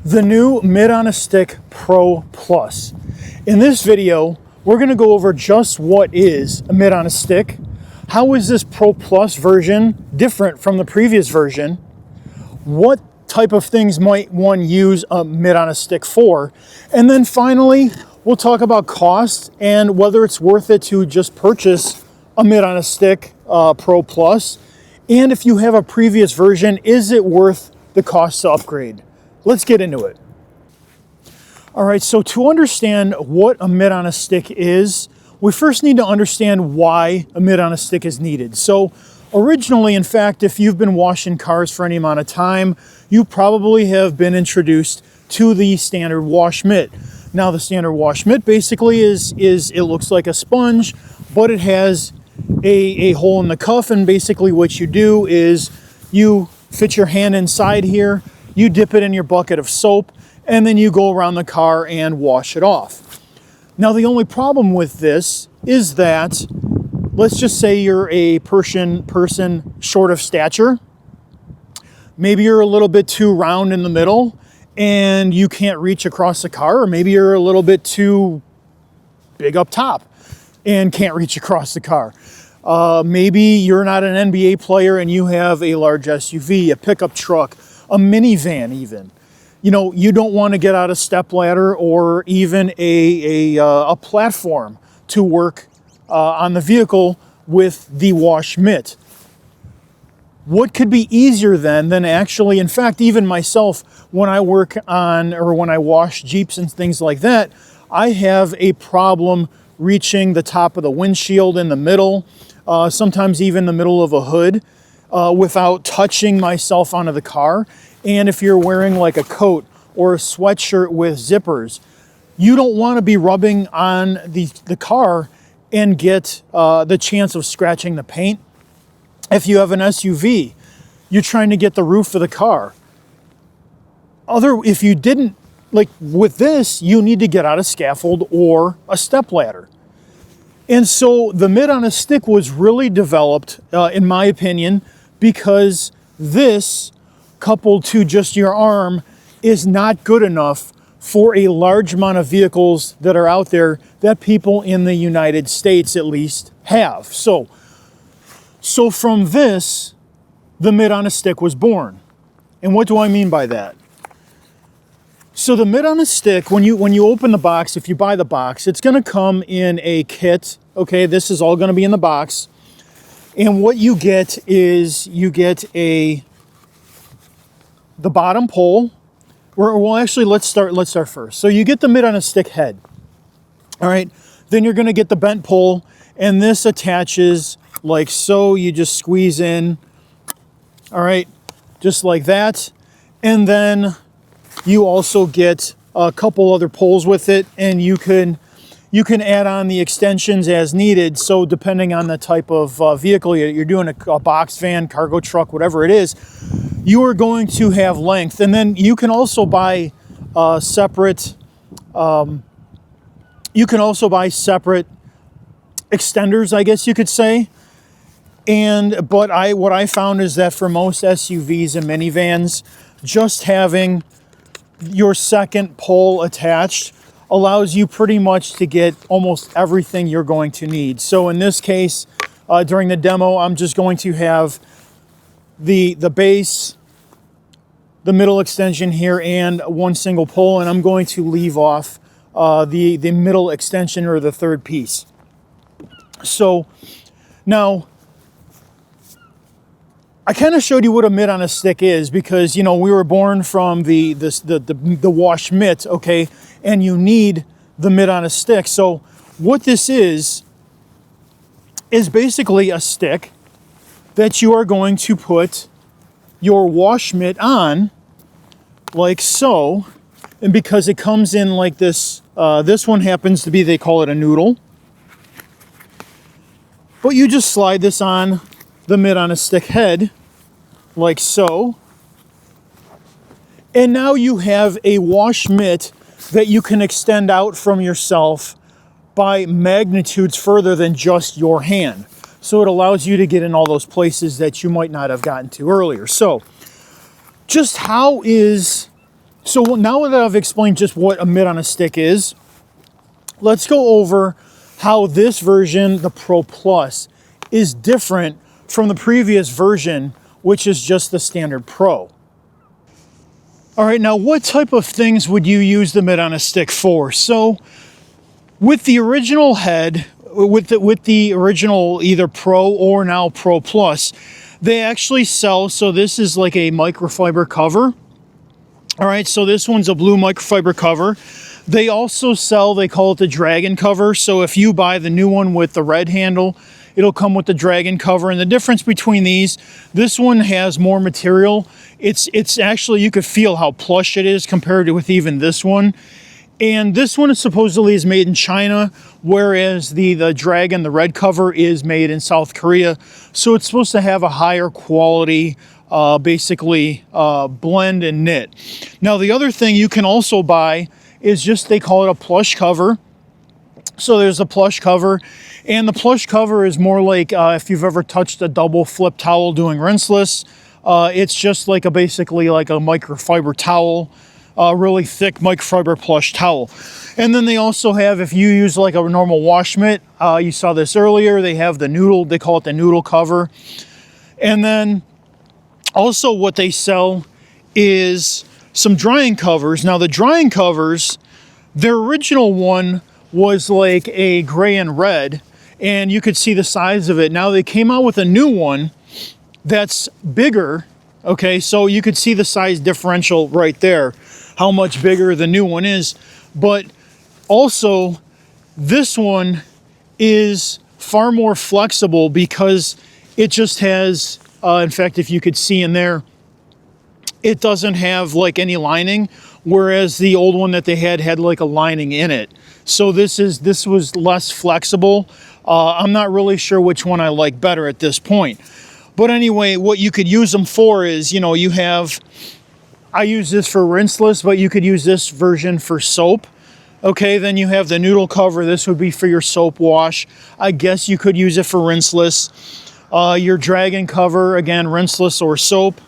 the new Mitt on a Stick Pro Plus. In this video, we're going to go over just what is a Mitt on a Stick, how is this Pro Plus version different from the previous version, what type of things might one use a Mitt on a Stick for, and then finally, we'll talk about cost and whether it's worth it to just purchase a Mitt on a Stick Pro Plus, and if you have a previous version, is it worth the cost to upgrade? Let's get into it. All right, so to understand what a Mitt on a Stick is, we first need to understand why a Mitt on a Stick is needed. So originally, in fact, if you've been washing cars for any amount of time, you probably have been introduced to the standard wash mitt. Now, the standard wash mitt basically is it looks like a sponge, but it has a hole in the cuff, and basically what you do is you fit your hand inside here, you dip it in your bucket of soap, and then you go around the car and wash it off. Now, the only problem with this is that, let's just say you're a person short of stature. Maybe you're a little bit too round in the middle and you can't reach across the car, or maybe you're a little bit too big up top and can't reach across the car. Maybe you're not an NBA player and you have a large SUV, a pickup truck, a minivan even. You know, you don't want to get out a stepladder or even a platform to work on the vehicle with the wash mitt. What could be easier than actually, in fact, even myself, when I work on or when I wash Jeeps and things like that, I have a problem reaching the top of the windshield in the middle, sometimes even the middle of a hood, without touching myself onto the car. And if you're wearing like a coat or a sweatshirt with zippers, you don't want to be rubbing on the car and get the chance of scratching the paint. If you have an SUV, you're trying to get the roof of the car. If you didn't, like with this, you need to get out a scaffold or a stepladder. And so the Mitt on a Stick was really developed, in my opinion, because this, coupled to just your arm, is not good enough for a large amount of vehicles that are out there that people in the United States at least have. So from this, the Mitt on a Stick was born. And what do I mean by that? So the Mitt on a Stick, when you open the box, if you buy the box, it's going to come in a kit. Okay, this is all going to be in the box. And what you get is you get the bottom pole. Well, actually, let's start first. So you get the Mitt on a Stick head. All right, then you're going to get the bent pole, and this attaches like so. You just squeeze in. All right, just like that. And then you also get a couple other poles with it, and you can add on the extensions as needed. So depending on the type of vehicle you're doing, a box van, cargo truck, whatever it is, you are going to have length. And then you can also buy separate extenders, I guess you could say. But what I found is that for most SUVs and minivans, just having your second pole attached allows you pretty much to get almost everything you're going to need. So in this case, during the demo, I'm just going to have the base, the middle extension here, and one single pole, and I'm going to leave off the middle extension or the third piece. So now, I kind of showed you what a Mitt on a Stick is because, you know, we were born from the wash mitt, okay, and you need the Mitt on a Stick. So what this is basically a stick that you are going to put your wash mitt on, like so. And because it comes in like this, this one happens to be, they call it a noodle. But you just slide this on the Mitt on a Stick head, like so. And now you have a wash mitt that you can extend out from yourself by magnitudes further than just your hand. So it allows you to get in all those places that you might not have gotten to earlier. So just how is So now that I've explained just what a mitt on a stick is, let's go over how this version, the Pro Plus, is different from the previous version, which is just the standard Pro. All right, now what type of things would you use the mitt on a stick for? So with the original head, with the original either Pro or now Pro Plus, they actually sell, so this is like a microfiber cover. All right, so this one's a blue microfiber cover. They also sell, they call it the Dragon cover. So if you buy the new one with the red handle, it'll come with the Dragon cover. And the difference between these, this one has more material. It's actually, you could feel how plush it is compared to with even this one. And this one is supposedly is made in China, whereas the Dragon, the red cover, is made in South Korea. So it's supposed to have a higher quality, basically blend and knit. Now the other thing you can also buy is just, they call it a plush cover. So there's a plush cover, and the plush cover is more like if you've ever touched a double flip towel doing rinseless, it's just like basically like a microfiber towel. Really thick microfiber plush towel. And then they also have, if you use like a normal wash mitt, you saw this earlier, they have the noodle, they call it the noodle cover. And then also what they sell is some drying covers. Now the drying covers, their original one was like a gray and red, and you could see the size of it. Now they came out with a new one that's bigger. Okay, so you could see the size differential right there, how much bigger the new one is. But also, this one is far more flexible because it just has, in fact, if you could see in there, it doesn't have like any lining, whereas the old one that they had like a lining in it. So this was less flexible. I'm not really sure which one I like better at this point. But anyway, what you could use them for is, you know, you have, I use this for rinseless, but you could use this version for soap. Okay, then you have the noodle cover. This would be for your soap wash. I guess you could use it for rinseless. Your Dragon cover, again, rinseless or soap.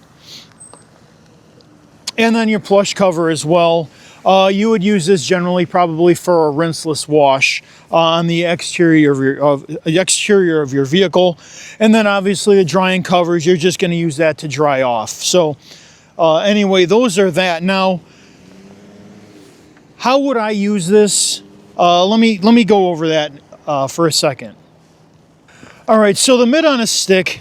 And then your plush cover as well. You would use this generally probably for a rinseless wash on the exterior of your vehicle. And then obviously the drying covers, you're just going to use that to dry off. So anyway, those are that. Now, how would I use this? Let me go over that for a second. All right, so the mitt on a stick,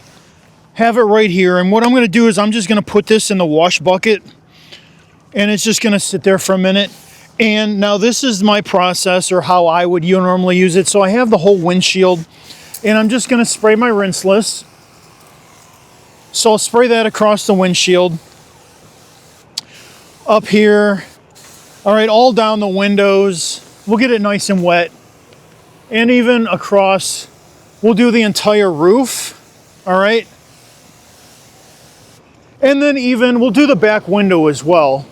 have it right here. And what I'm going to do is I'm just going to put this in the wash bucket. And it's just going to sit there for a minute. And now this is my process, or how I would normally use it. So I have the whole windshield, and I'm just going to spray my rinseless. So I'll spray that across the windshield. Up here. All right, all down the windows. We'll get it nice and wet. And even across, we'll do the entire roof. All right. And then even, we'll do the back window as well.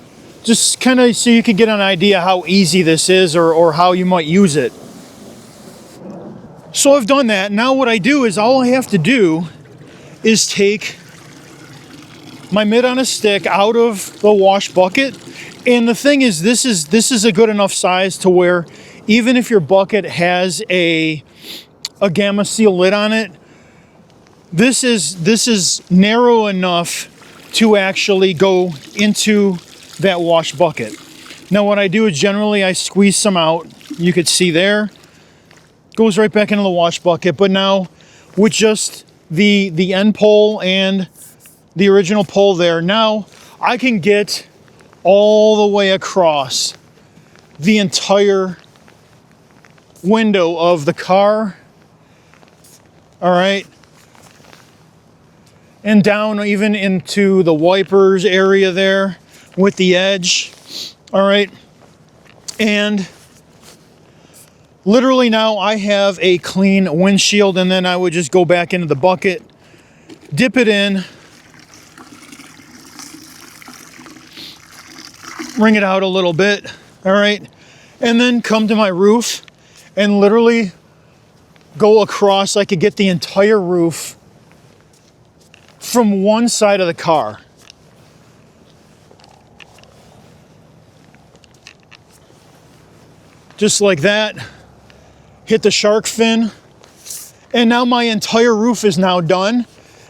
Just kind of so you can get an idea how easy this is, or how you might use it. So I've done that. Now what I do is, all I have to do is take my mitt on a stick out of the wash bucket. And the thing is, this is a good enough size to where even if your bucket has a Gamma Seal lid on it, this is narrow enough to actually go into that wash bucket. Now what I do is generally I squeeze some out. You could see there. Goes right back into the wash bucket. But now with just the end pole and the original pole there, now I can get all the way across the entire window of the car. All right. And down even into the wipers area there with the edge. All right. And literally now I have a clean windshield, and then I would just go back into the bucket, dip it in, wring it out a little bit. All right. And then come to my roof and literally go across. I could get the entire roof from one side of the car. just like that, hit the shark fin, and now my entire roof is now done.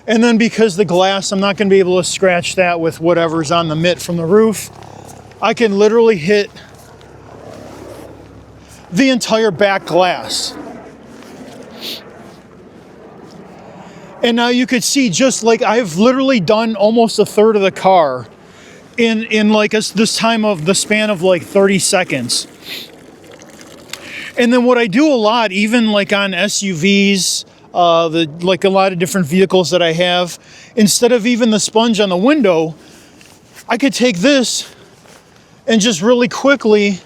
And then because the glass, I'm not going to be able to scratch that with whatever's on the mitt from the roof. I can literally hit the entire back glass. And now you could see, just like I've literally done almost a third of the car in like this time of the span of like 30 seconds. And then what I do a lot, even like on SUVs, like a lot of different vehicles that I have, instead of even the sponge on the window, I could take this and just really quickly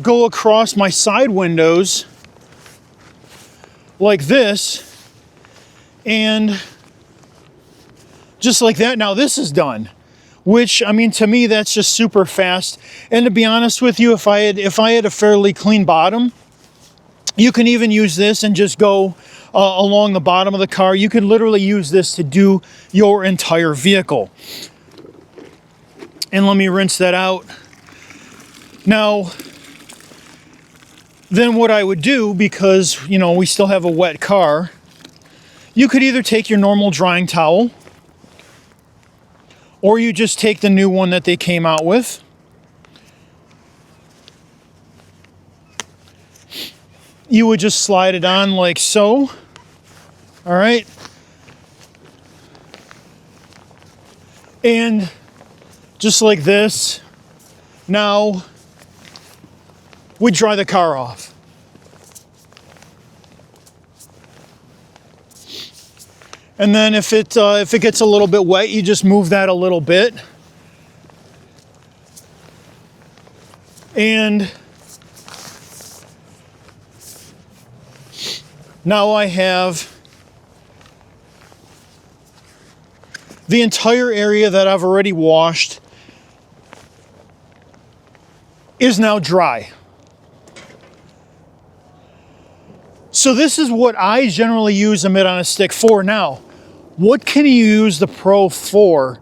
go across my side windows like this, and just like that, now this is done. Which, I mean, to me, that's just super fast. And to be honest with you, if I had a fairly clean bottom, you can even use this and just go along the bottom of the car. You can literally use this to do your entire vehicle. And let me rinse that out. Now, then what I would do, because, you know, we still have a wet car, you could either take your normal drying towel, or you just take the new one that they came out with. You would just slide it on like so. All right. And just like this. Now we dry the car off. And then if it gets a little bit wet, you just move that a little bit. And now I have the entire area that I've already washed is now dry. So this is what I generally use a mitt on a stick for. Now, what can you use the Pro for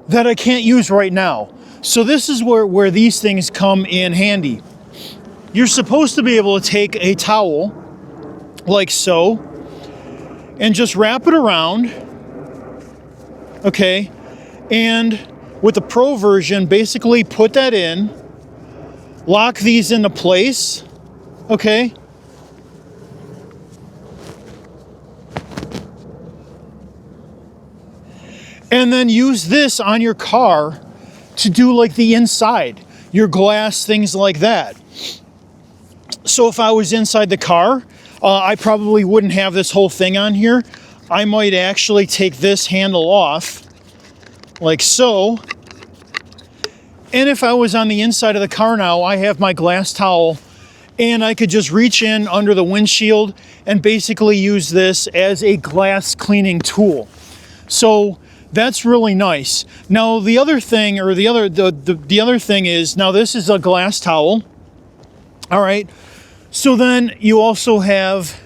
that I can't use right now? So this is where these things come in handy. You're supposed to be able to take a towel like so and just wrap it around, okay? And with the Pro version, basically put that in, lock these into place, okay? And then use this on your car to do like the inside, your glass, things like that. So if I was inside the car, I probably wouldn't have this whole thing on here. I might actually take this handle off like so. And if I was on the inside of the car now, I have my glass towel and I could just reach in under the windshield and basically use this as a glass cleaning tool. So that's really nice. Now the other thing, or the other thing is, now this is a glass towel. All right. So then you also have,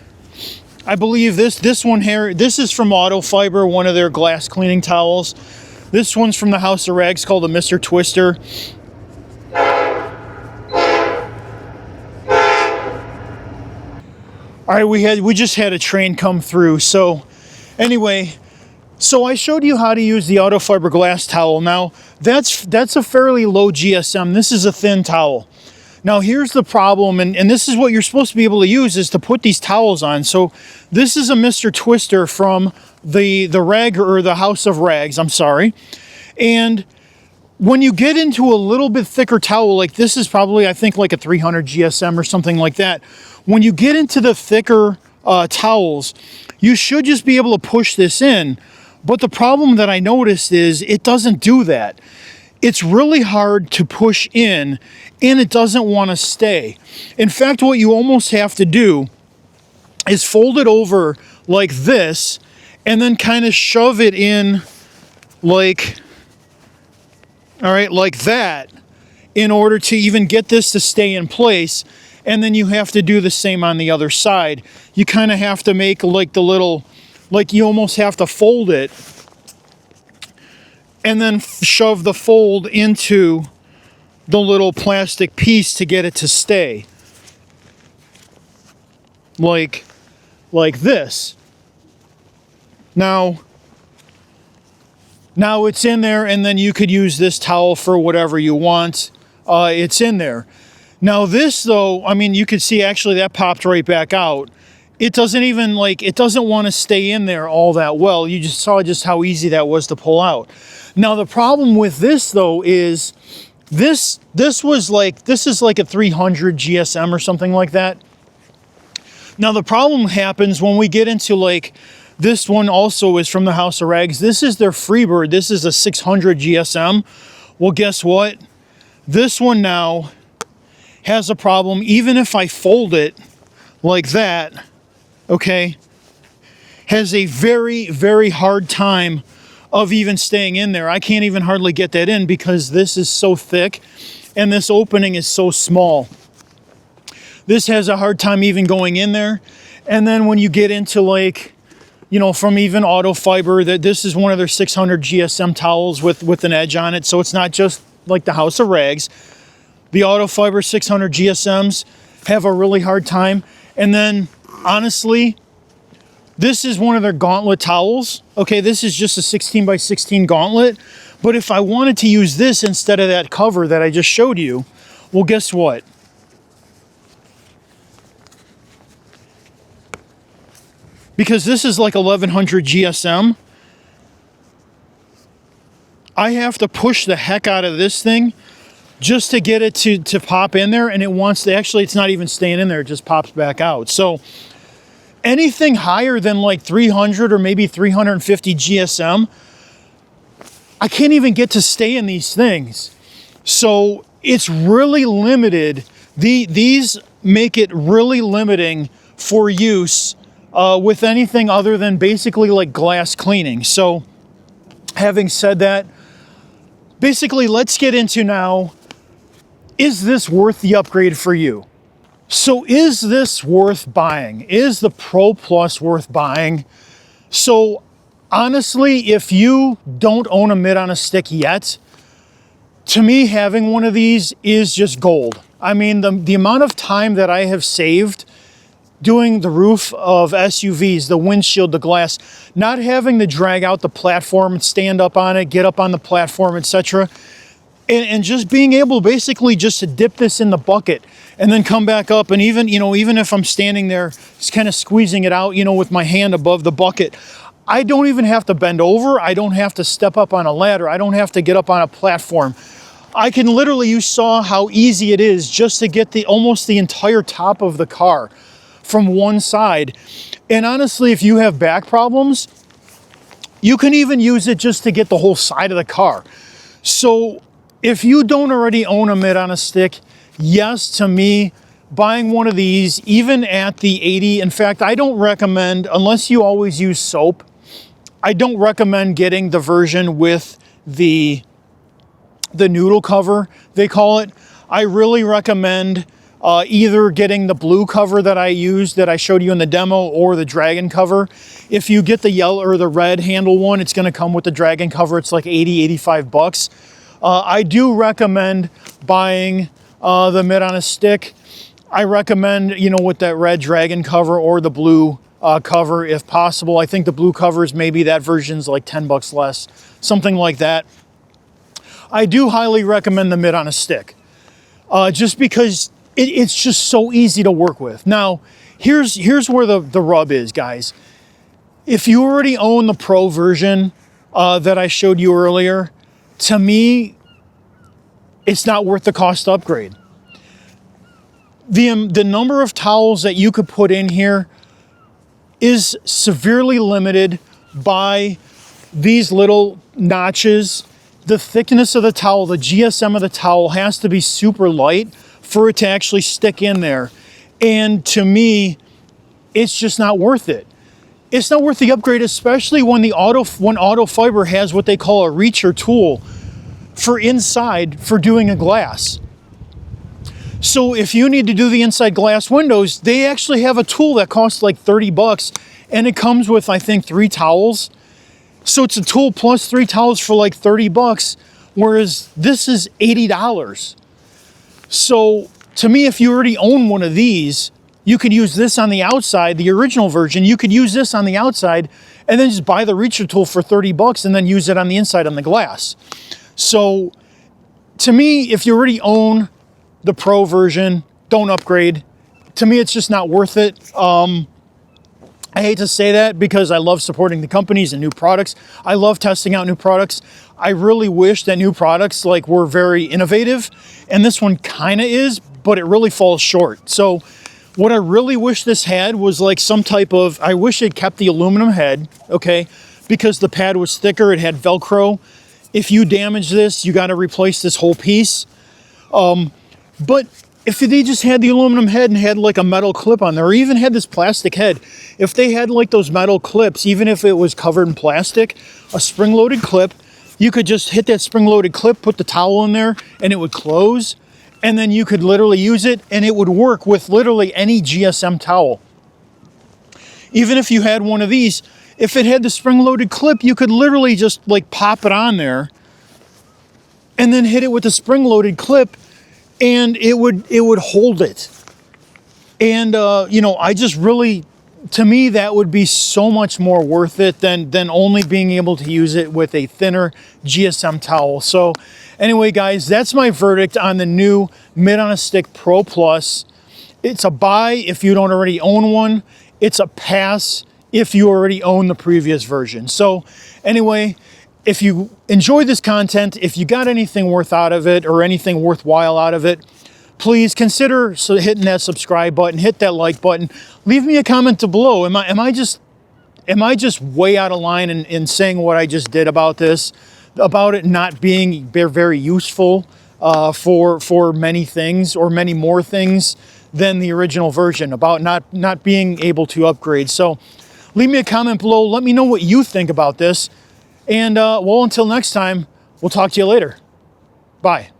I believe this one here, this is from Auto Fiber, one of their glass cleaning towels. This one's from the House of Rags, called a Mr. Twister. All right, we just had a train come through. So anyway, so I showed you how to use the Auto Fiber glass towel. Now that's a fairly low GSM. This is a thin towel. Now here's the problem, and this is what you're supposed to be able to use, is to put these towels on. So this is a Mr. Twister from the rag, or the House of Rags, I'm sorry. And when you get into a little bit thicker towel, like this is probably, I think, like a 300 GSM or something like that. When you get into the thicker towels, you should just be able to push this in. But the problem that I noticed is it doesn't do that. It's really hard to push in, and it doesn't want to stay. In fact, what you almost have to do is fold it over like this and then kind of shove it in like, all right, like that, in order to even get this to stay in place. And then you have to do the same on the other side. You kind of have to make like the little, like you almost have to fold it and then shove the fold into the little plastic piece to get it to stay. Like this. Now it's in there, and then you could use this towel for whatever you want. It's in there. Now this though, I mean, you could see actually that popped right back out. It doesn't even it doesn't want to stay in there all that well. You just saw just how easy that was to pull out. Now the problem with this though is this is like a 300 GSM or something like that. Now the problem happens when we get into this one also is from the House of Rags. This is their Freebird. This is a 600 GSM. Well, guess what? This one now has a problem. Even if I fold it like that, okay, has a very, very hard time of even staying in there. I can't even hardly get that in because this is so thick and this opening is so small. This has a hard time even going in there. And then when you get into from even Auto Fiber, that this is one of their 600 GSM towels with an edge on it. So it's not just like the House of Rags. The Auto Fiber 600 GSMs have a really hard time. And then honestly, this is one of their gauntlet towels. Okay, this is just a 16 by 16 gauntlet. But if I wanted to use this instead of that cover that I just showed you, well, guess what? Because this is like 1100 GSM, I have to push the heck out of this thing just to get it to pop in there, and it wants to, actually it's not even staying in there, it just pops back out. So anything higher than 300 or maybe 350 GSM, I can't even get to stay in these things. So it's really limited. These make it really limiting for use with anything other than basically glass cleaning. So having said that, basically let's get into now, is this worth the upgrade for you? So is this worth buying? Is the Pro Plus worth buying? So honestly, if you don't own a Mitt on a Stick yet, to me having one of these is just gold. I mean, the amount of time that I have saved doing the roof of SUVs, the windshield, the glass, not having to drag out the platform and stand up on it, get up on the platform, etc. And just being able basically just to dip this in the bucket and then come back up, and even if I'm standing there just kind of squeezing it out, with my hand above the bucket, I don't even have to bend over. I don't have to step up on a ladder. I don't have to get up on a platform. I can literally, you saw how easy it is just to get almost the entire top of the car from one side. And honestly, if you have back problems, you can even use it just to get the whole side of the car. So if you don't already own a Mitt on a Stick, yes, to me, buying one of these, even at the 80, in fact, I don't recommend, unless you always use soap, I don't recommend getting the version with the noodle cover, they call it. I really recommend either getting the blue cover that I used, that I showed you in the demo, or the dragon cover. If you get the yellow or the red handle one, it's going to come with the dragon cover. It's like 80, 85 bucks. I do recommend buying the Mitt on a Stick. I recommend, with that red dragon cover or the blue cover if possible. I think the blue cover is maybe that version's like 10 bucks less, something like that. I do highly recommend the Mitt on a Stick, just because it's just so easy to work with. Now, here's where the rub is, guys. If you already own the Pro version that I showed you earlier, to me, it's not worth the cost upgrade. The number of towels that you could put in here is severely limited by these little notches. The thickness of the towel, the GSM of the towel has to be super light for it to actually stick in there. And to me, it's just not worth it. It's not worth the upgrade, especially when Auto Fiber has what they call a reacher tool for inside for doing a glass. So if you need to do the inside glass windows, they actually have a tool that costs like 30 bucks, and it comes with, I think, 3 towels. So it's a tool plus 3 towels for like 30 bucks, whereas this is $80. So to me, if you already own one of these, you could use this on the outside, the original version. You could use this on the outside and then just buy the reacher tool for 30 bucks and then use it on the inside on the glass. So to me, if you already own the Pro version, don't upgrade. To me, it's just not worth it. I hate to say that because I love supporting the companies and new products. I love testing out new products. I really wish that new products like were very innovative, and this one kind of is, but it really falls short. So what I really wish this had was like some type of, I wish it kept the aluminum head, okay? Because the pad was thicker, it had Velcro. If you damage this, you got to replace this whole piece. But if they just had the aluminum head and had like a metal clip on there, or even had this plastic head, if they had like those metal clips, even if it was covered in plastic, a spring-loaded clip, you could just hit that spring-loaded clip, put the towel in there, and it would close. And then you could literally use it, and it would work with literally any GSM towel. Even if you had one of these, if it had the spring-loaded clip, you could literally just like pop it on there and then hit it with the spring-loaded clip, and it would hold it. And you know, I just really, to me, that would be so much more worth it than only being able to use it with a thinner GSM towel. So anyway, guys, that's my verdict on the new Mitt on a Stick Pro Plus. It's a buy if you don't already own one. It's a pass if you already own the previous version. So anyway, if you enjoyed this content, if you got anything worth out of it or anything worthwhile out of it, please consider hitting that subscribe button, hit that like button, leave me a comment below. Am I just way out of line in saying what I just did about this, about it not being very useful for many things or many more things than the original version, about not being able to upgrade? So leave me a comment below. Let me know what you think about this. And well, until next time, we'll talk to you later. Bye.